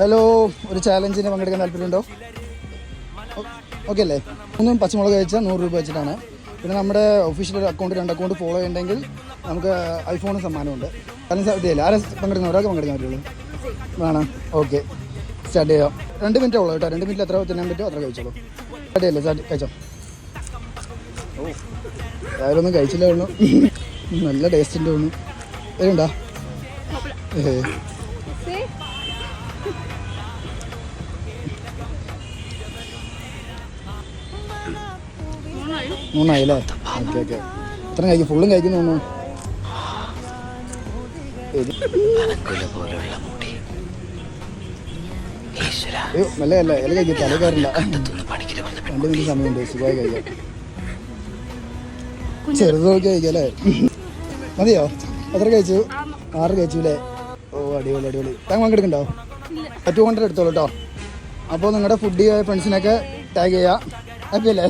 Hello, ഒരു ചാലഞ്ചിന് പങ്കെടുക്കാൻ താല്പര്യമുണ്ടോ? ഓക്കെ അല്ലേ? 3 പച്ചമുളക് കഴിച്ചാൽ 100 രൂപ വെച്ചിട്ടാണ്. പിന്നെ നമ്മുടെ ഒഫീഷ്യൽ ഒരു അക്കൗണ്ട് 2 അക്കൗണ്ട് ഫോളോ ചെയ്യണമെങ്കിൽ നമുക്ക് ഐഫോൺ സമ്മാനമുണ്ട്. അതിന് സാധ്യതയില്ല. ആരെ പങ്കെടുക്കുന്ന? ഒരാൾക്ക് പങ്കെടുക്കാൻ പറ്റുള്ളൂ. വേണം. ഓക്കെ, സ്റ്റാർട്ട് ചെയ്യാം. 2 മിനിറ്റ് ഉള്ളൂ കേട്ടോ. 2 മിനിറ്റിൽ എത്ര തിന്നാൻ പറ്റുമോ അത്ര കഴിച്ചോളൂ. സ്റ്റാർട്ട് ചെയ്യല്ലേ? കഴിച്ചോ. രാവിലെ ഒന്നും കഴിച്ചില്ല തോന്നുന്നു. നല്ല ടേസ്റ്റിൻ്റെ തോന്നുന്നു. വരുന്നുണ്ടോ? മൂന്നായില്ലേ? Okay okay. എത്ര കഴിക്കും? ഫുള്ളും കഴിക്കുന്നു തോന്നുന്നു. നല്ല അല്ല, ഇല കഴിക്കും. തല കയറില്ല. 2 മിനിറ്റ് സമയമുണ്ട്. സുഖമായി കഴിക്കാം. ചെറുത് നോക്കി കഴിക്കാം അല്ലേ? മതിയോ? എത്ര കഴിച്ചു? 6 കഴിച്ചു അല്ലേ? ഓ, അടിപൊളി അടിപൊളി. താങ്കൾ പങ്കെടുക്കണ്ടോ? 200 എടുത്തോളൂ കേട്ടോ. അപ്പോൾ നിങ്ങളുടെ ഫുഡ് ഫ്രണ്ട്സിനൊക്കെ ടാഗ് ചെയ്യാം. ഹാപ്പി അല്ലേ?